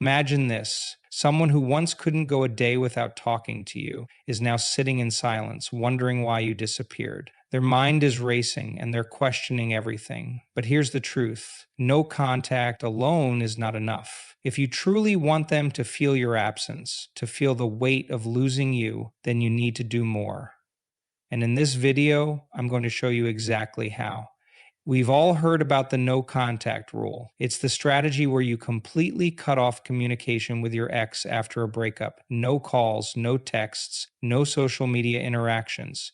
Imagine this. Someone who once couldn't go a day without talking to you is now sitting in silence, wondering why you disappeared. Their mind is racing and they're questioning everything. But here's the truth. No contact alone is not enough. If you truly want them to feel your absence, to feel the weight of losing you, then you need to do more. And in this video, I'm going to show you exactly how. We've all heard about the no contact rule. It's the strategy where you completely cut off communication with your ex after a breakup. No calls, no texts, no social media interactions.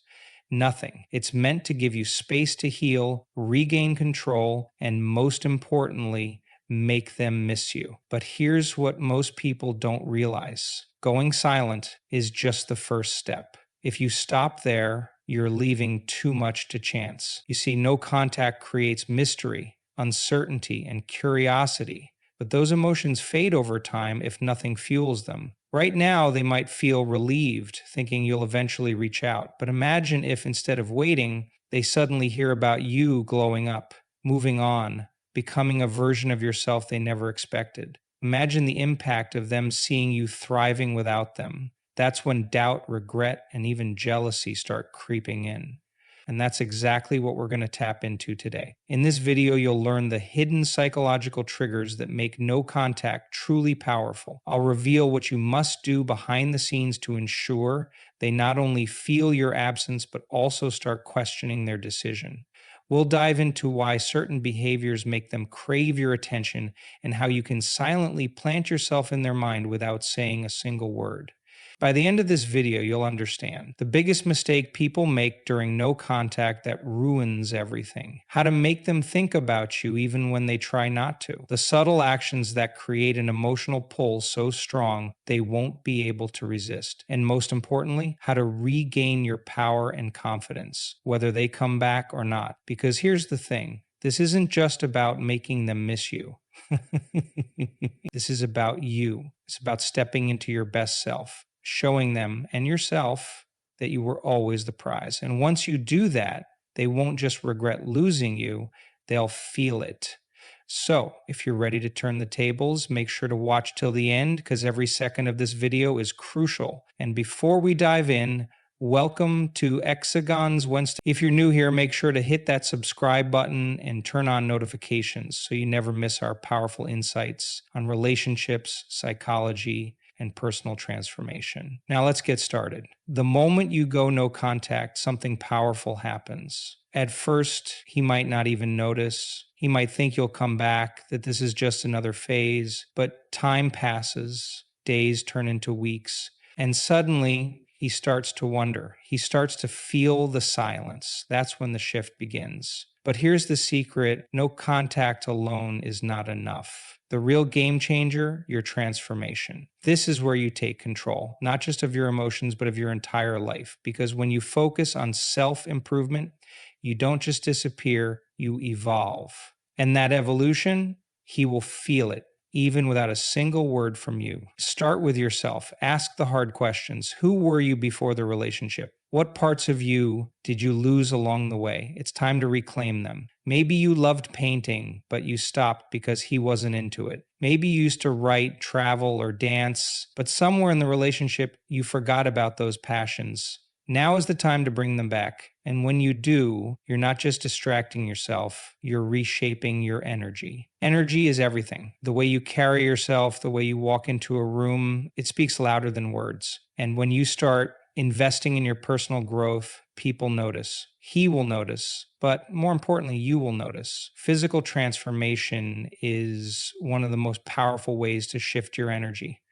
Nothing. It's meant to give you space to heal, regain control, and most importantly, make them miss you. But here's what most people don't realize. Going silent is just the first step. If you stop there, you're leaving too much to chance. You see, no contact creates mystery, uncertainty, and curiosity. But those emotions fade over time if nothing fuels them. Right now, they might feel relieved, thinking you'll eventually reach out. But imagine if instead of waiting, they suddenly hear about you glowing up, moving on, becoming a version of yourself they never expected. Imagine the impact of them seeing you thriving without them. That's when doubt, regret, and even jealousy start creeping in. And that's exactly what we're going to tap into today. In this video, you'll learn the hidden psychological triggers that make no contact truly powerful. I'll reveal what you must do behind the scenes to ensure they not only feel your absence, but also start questioning their decision. We'll dive into why certain behaviors make them crave your attention and how you can silently plant yourself in their mind without saying a single word. By the end of this video, you'll understand the biggest mistake people make during no contact that ruins everything, how to make them think about you even when they try not to, the subtle actions that create an emotional pull so strong they won't be able to resist, and most importantly, how to regain your power and confidence, whether they come back or not. Because here's the thing, this isn't just about making them miss you. This is about you. It's about stepping into your best self, showing them and yourself that you were always the prize. And once you do that, they won't just regret losing you, they'll feel it. So, if you're ready to turn the tables, make sure to watch till the end because every second of this video is crucial. And before we dive in, welcome to Hexagon's Wednesday. If you're new here, make sure to hit that subscribe button and turn on notifications so you never miss our powerful insights on relationships, psychology, and personal transformation. Now let's get started. The moment you go no contact, something powerful happens. At first, he might not even notice. He might think you'll come back, that this is just another phase, but time passes, days turn into weeks, and suddenly he starts to wonder. He starts to feel the silence. That's when the shift begins. But here's the secret, no contact alone is not enough. The real game changer, your transformation. This is where you take control, not just of your emotions, but of your entire life. Because when you focus on self-improvement, you don't just disappear, you evolve. And that evolution, he will feel it, even without a single word from you. Start with yourself. Ask the hard questions. Who were you before the relationship? What parts of you did you lose along the way? It's time to reclaim them. Maybe you loved painting, but you stopped because he wasn't into it. Maybe you used to write, travel, or dance, but somewhere in the relationship, you forgot about those passions. Now is the time to bring them back. And when you do, you're not just distracting yourself, you're reshaping your energy. Energy is everything. The way you carry yourself, the way you walk into a room, it speaks louder than words. And when you start investing in your personal growth, people notice. He will notice, but more importantly, you will notice. Physical transformation is one of the most powerful ways to shift your energy.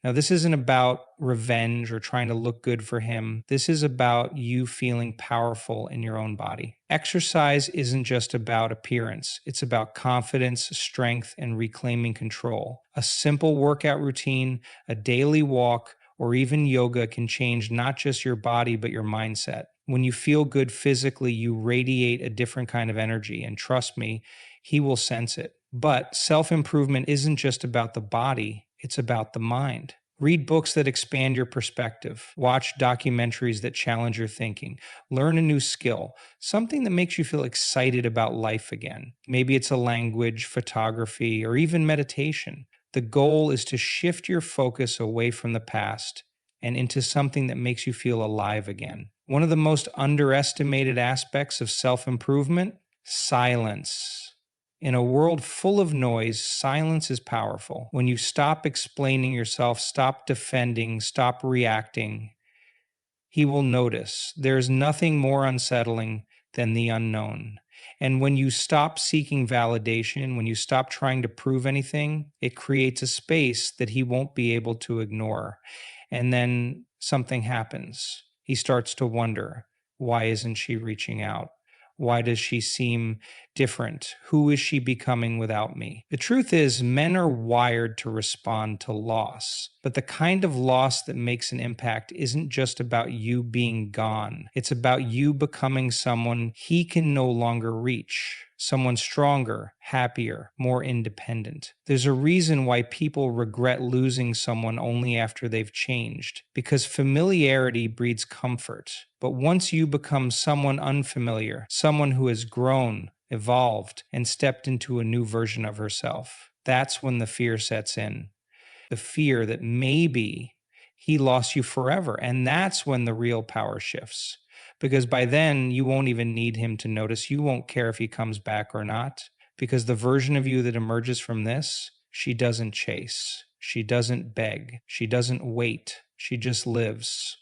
Now, this isn't about revenge or trying to look good for him. This is about you feeling powerful in your own body. Exercise isn't just about appearance. It's about confidence, strength, and reclaiming control. A simple workout routine, a daily walk, or even yoga can change not just your body, but your mindset. When you feel good physically, you radiate a different kind of energy, and trust me, he will sense it. But self-improvement isn't just about the body, it's about the mind. Read books that expand your perspective. Watch documentaries that challenge your thinking. Learn a new skill, something that makes you feel excited about life again. Maybe it's a language, photography, or even meditation. The goal is to shift your focus away from the past and into something that makes you feel alive again. One of the most underestimated aspects of self improvement: silence. In a world full of noise, silence is powerful. When you stop explaining yourself, stop defending, stop reacting, he will notice. There's nothing more unsettling than the unknown. And when you stop seeking validation, when you stop trying to prove anything, it creates a space that he won't be able to ignore. And then something happens. He starts to wonder, why isn't she reaching out? Why does she seem different? Who is she becoming without me? The truth is, men are wired to respond to loss, but the kind of loss that makes an impact isn't just about you being gone. It's about you becoming someone he can no longer reach. Someone stronger, happier, more independent. There's a reason why people regret losing someone only after they've changed, because familiarity breeds comfort. But once you become someone unfamiliar, someone who has grown, evolved, and stepped into a new version of herself, that's when the fear sets in. The fear that maybe he lost you forever. And that's when the real power shifts. Because by then, you won't even need him to notice. You won't care if he comes back or not. Because the version of you that emerges from this, she doesn't chase. She doesn't beg. She doesn't wait. She just lives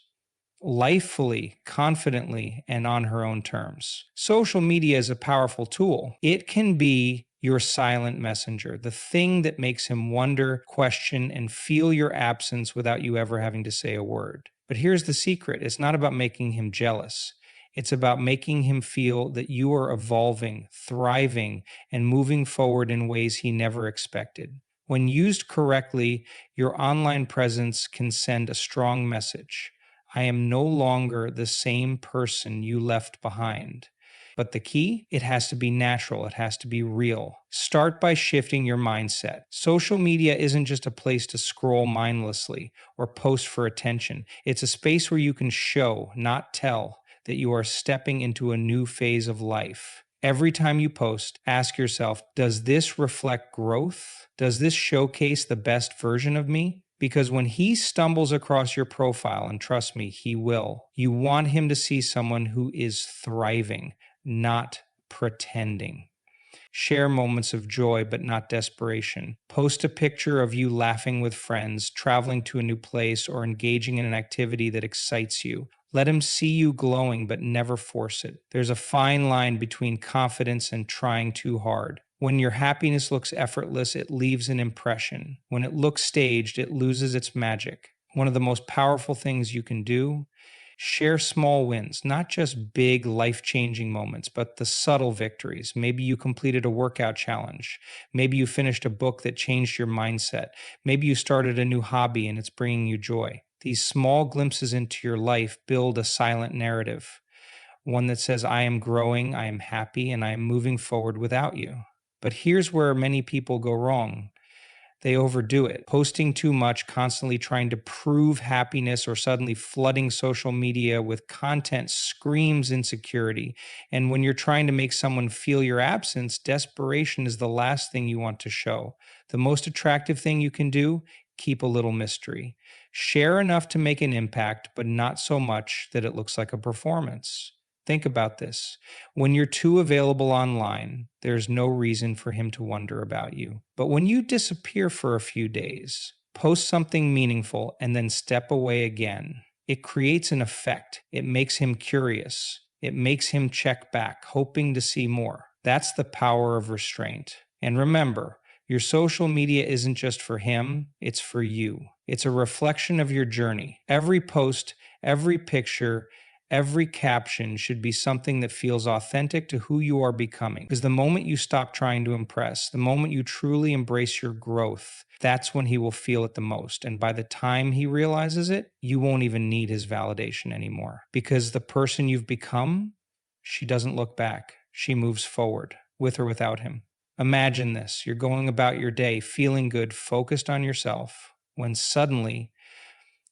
lifefully, confidently, and on her own terms. Social media is a powerful tool. It can be your silent messenger, the thing that makes him wonder, question, and feel your absence without you ever having to say a word. But here's the secret: it's not about making him jealous. It's about making him feel that you are evolving, thriving, and moving forward in ways he never expected. When used correctly, your online presence can send a strong message. I am no longer the same person you left behind. But the key, it has to be natural. It has to be real. Start by shifting your mindset. Social media isn't just a place to scroll mindlessly or post for attention. It's a space where you can show, not tell, that you are stepping into a new phase of life. Every time you post, ask yourself, does this reflect growth? Does this showcase the best version of me? Because when he stumbles across your profile, and trust me, he will, you want him to see someone who is thriving, not pretending. Share moments of joy, but not desperation. Post a picture of you laughing with friends, traveling to a new place, or engaging in an activity that excites you. Let him see you glowing, but never force it. There's a fine line between confidence and trying too hard. When your happiness looks effortless, it leaves an impression. When it looks staged, it loses its magic. One of the most powerful things you can do: share small wins, not just big life-changing moments, but the subtle victories. Maybe you completed a workout challenge. Maybe you finished a book that changed your mindset. Maybe you started a new hobby and it's bringing you joy. These small glimpses into your life build a silent narrative, one that says, I am growing, I am happy, and I am moving forward without you. But here's where many people go wrong. They overdo it, posting too much, constantly trying to prove happiness, or suddenly flooding social media with content screams insecurity. And when you're trying to make someone feel your absence, desperation is the last thing you want to show. The most attractive thing you can do: keep a little mystery. Share enough to make an impact, but not so much that it looks like a performance. Think about this. When you're too available online, there's no reason for him to wonder about you. But when you disappear for a few days, post something meaningful, and then step away again, it creates an effect. It makes him curious. It makes him check back, hoping to see more. That's the power of restraint. And remember, your social media isn't just for him, it's for you. It's a reflection of your journey. Every post, every picture, every caption should be something that feels authentic to who you are becoming. Because the moment you stop trying to impress, the moment you truly embrace your growth, that's when he will feel it the most. And by the time he realizes it, you won't even need his validation anymore. Because the person you've become, she doesn't look back. She moves forward, with or without him. Imagine this: you're going about your day feeling good, focused on yourself, when suddenly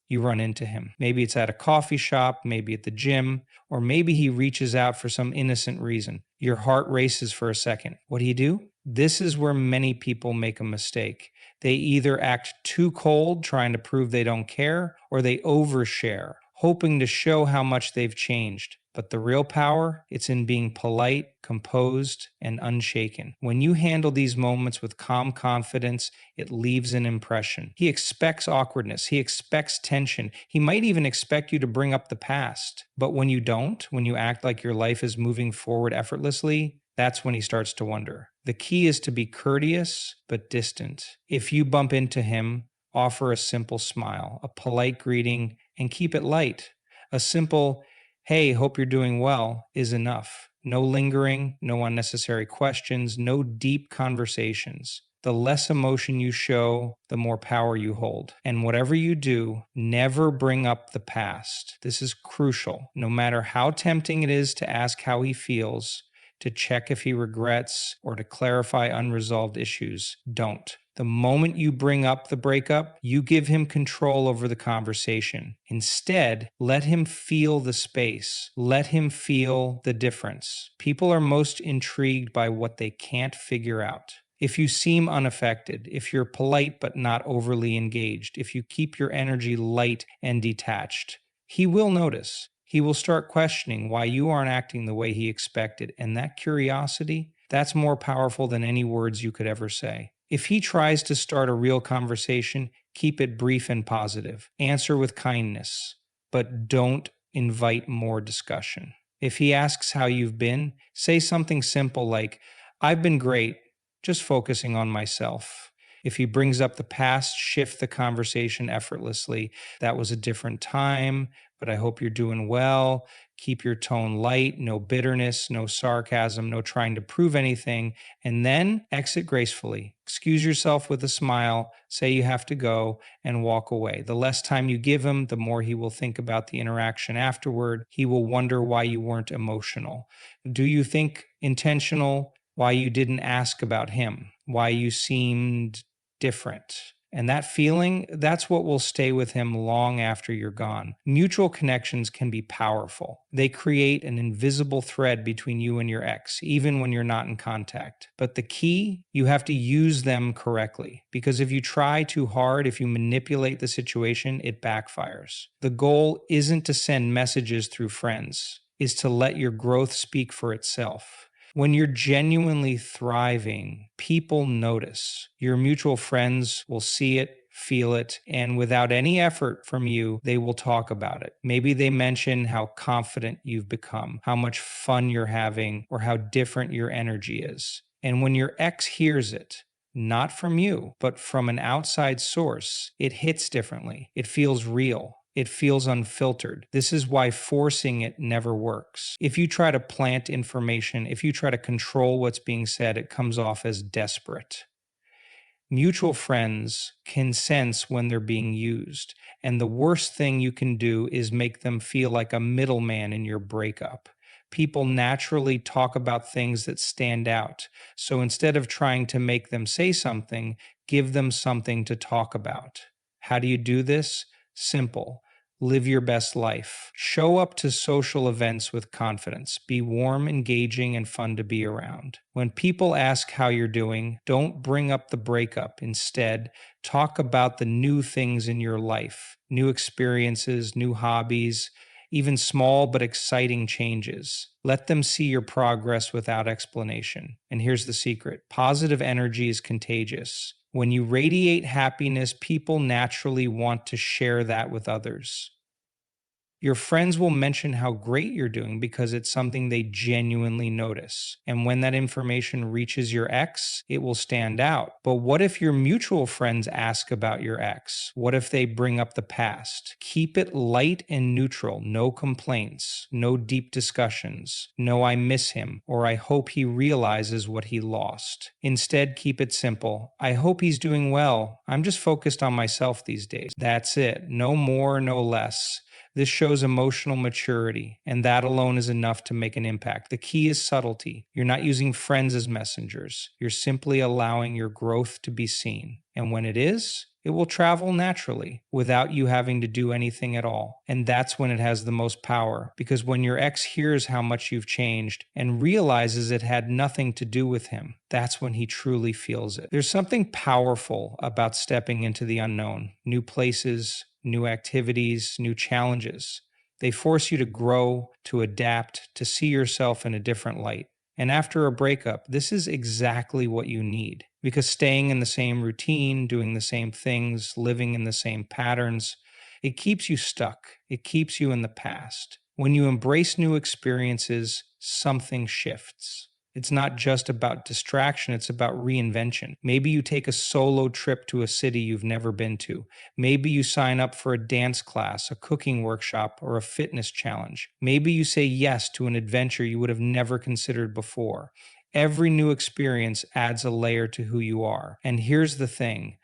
you run into him. Maybe it's at a coffee shop, maybe at the gym, or maybe he reaches out for some innocent reason. Your heart races for a second. What do? This is where many people make a mistake. They either act too cold, trying to prove they don't care, or they overshare, hoping to show how much they've changed. But the real power, it's in being polite, composed, and unshaken. When you handle these moments with calm confidence, it leaves an impression. He expects awkwardness. He expects tension. He might even expect you to bring up the past. But when you don't, when you act like your life is moving forward effortlessly, that's when he starts to wonder. The key is to be courteous but distant. If you bump into him, offer a simple smile, a polite greeting, and keep it light. A simple, "Hey, hope you're doing well," is enough. No lingering, no unnecessary questions, no deep conversations. The less emotion you show, the more power you hold. And whatever you do, never bring up the past. This is crucial. No matter how tempting it is to ask how he feels, to check if he regrets, or to clarify unresolved issues, don't. The moment you bring up the breakup, you give him control over the conversation. Instead, let him feel the space. Let him feel the difference. People are most intrigued by what they can't figure out. If you seem unaffected, if you're polite but not overly engaged, if you keep your energy light and detached, he will notice. He will start questioning why you aren't acting the way he expected. And that curiosity, that's more powerful than any words you could ever say. If he tries to start a real conversation, keep it brief and positive. Answer with kindness, but don't invite more discussion. If he asks how you've been, say something simple like, "I've been great, just focusing on myself." If he brings up the past, shift the conversation effortlessly. "That was a different time, but I hope you're doing well." Keep your tone light, no bitterness, no sarcasm, no trying to prove anything. And then exit gracefully. Excuse yourself with a smile, say you have to go, and walk away. The less time you give him, the more he will think about the interaction afterward. He will wonder why you weren't emotional. Do you think intentional? Why you didn't ask about him? Why you seemed different? And that feeling, that's what will stay with him long after you're gone. Mutual connections can be powerful. They create an invisible thread between you and your ex, even when you're not in contact. But the key, you have to use them correctly. Because if you try too hard, if you manipulate the situation, it backfires. The goal isn't to send messages through friends, is to let your growth speak for itself. When you're genuinely thriving, people notice. Your mutual friends will see it, feel it, and without any effort from you, they will talk about it. Maybe they mention how confident you've become, how much fun you're having, or how different your energy is. And when your ex hears it, not from you, but from an outside source, it hits differently. It feels real. It feels unfiltered. This is why forcing it never works. If you try to plant information, if you try to control what's being said, it comes off as desperate. Mutual friends can sense when they're being used, and the worst thing you can do is make them feel like a middleman in your breakup. People naturally talk about things that stand out, so instead of trying to make them say something, give them something to talk about. How do you do this? Simple. Live your best life. Show up to social events with confidence. Be warm, engaging, and fun to be around. When people ask how you're doing, don't bring up the breakup. Instead, talk about the new things in your life, new experiences, new hobbies, even small but exciting changes. Let them see your progress without explanation. And here's the secret: positive energy is contagious. When you radiate happiness, people naturally want to share that with others. Your friends will mention how great you're doing because it's something they genuinely notice. And when that information reaches your ex, it will stand out. But what if your mutual friends ask about your ex? What if they bring up the past? Keep it light and neutral. No complaints, no deep discussions, no "I miss him" or "I hope he realizes what he lost." Instead, keep it simple. "I hope he's doing well. I'm just focused on myself these days." That's it. No more, no less. This shows emotional maturity, and that alone is enough to make an impact. The key is subtlety. You're not using friends as messengers, you're simply allowing your growth to be seen. And when it is, it will travel naturally without you having to do anything at all. And that's when it has the most power, because when your ex hears how much you've changed and realizes it had nothing to do with him, that's when he truly feels it. There's something powerful about stepping into the unknown, new places, new activities, new challenges. They force you to grow, to adapt, to see yourself in a different light. And after a breakup, this is exactly what you need, because staying in the same routine, doing the same things, living in the same patterns, it keeps you stuck. It keeps you in the past. When you embrace new experiences, something shifts. It's not just about distraction, it's about reinvention. Maybe you take a solo trip to a city you've never been to. Maybe you sign up for a dance class, a cooking workshop, or a fitness challenge. Maybe you say yes to an adventure you would have never considered before. Every new experience adds a layer to who you are. And here's the thing: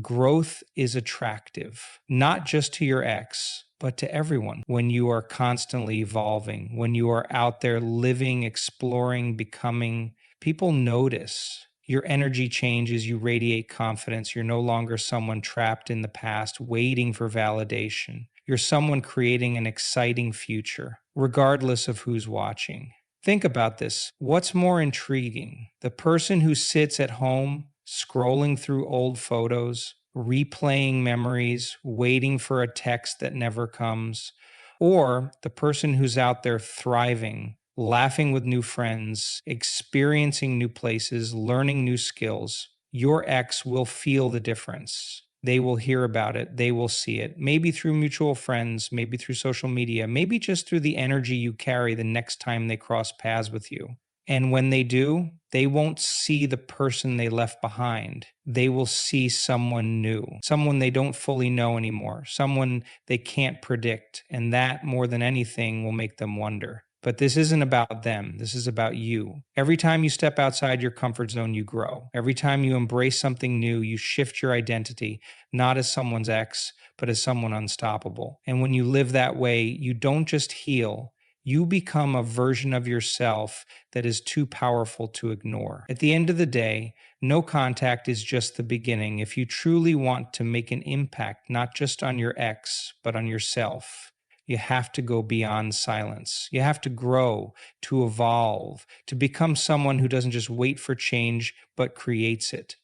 growth is attractive, not just to your ex, but to everyone. When you are constantly evolving, when you are out there living, exploring, becoming, people notice. Your energy changes, you radiate confidence. You're no longer someone trapped in the past, waiting for validation. You're someone creating an exciting future, regardless of who's watching. Think about this. What's more intriguing? The person who sits at home scrolling through old photos, replaying memories, waiting for a text that never comes, or the person who's out there thriving, laughing with new friends, experiencing new places, learning new skills? Your ex will feel the difference. They will hear about it. They will see it. Maybe through mutual friends, maybe through social media, maybe just through the energy you carry the next time they cross paths with you. And when they do, they won't see the person they left behind. They will see someone new, someone they don't fully know anymore, someone they can't predict. And that, more than anything, will make them wonder. But this isn't about them. This is about you. Every time you step outside your comfort zone, you grow. Every time you embrace something new, you shift your identity, not as someone's ex, but as someone unstoppable. And when you live that way, you don't just heal, you become a version of yourself that is too powerful to ignore. At the end of the day, no contact is just the beginning. If you truly want to make an impact, not just on your ex, but on yourself, you have to go beyond silence. You have to grow, to evolve, to become someone who doesn't just wait for change, but creates it.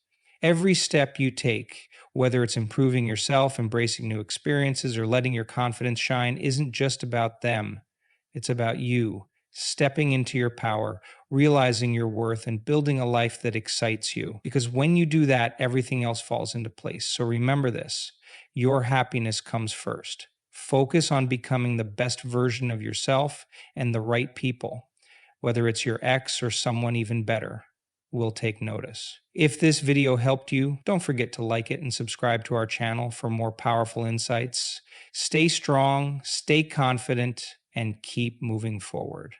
Every step you take, whether it's improving yourself, embracing new experiences, or letting your confidence shine, isn't just about them. It's about you stepping into your power, realizing your worth, and building a life that excites you. Because when you do that, everything else falls into place. So remember this: your happiness comes first. Focus on becoming the best version of yourself, and the right people, whether it's your ex or someone even better, will take notice. If this video helped you, don't forget to like it and subscribe to our channel for more powerful insights. Stay strong, stay confident, and keep moving forward.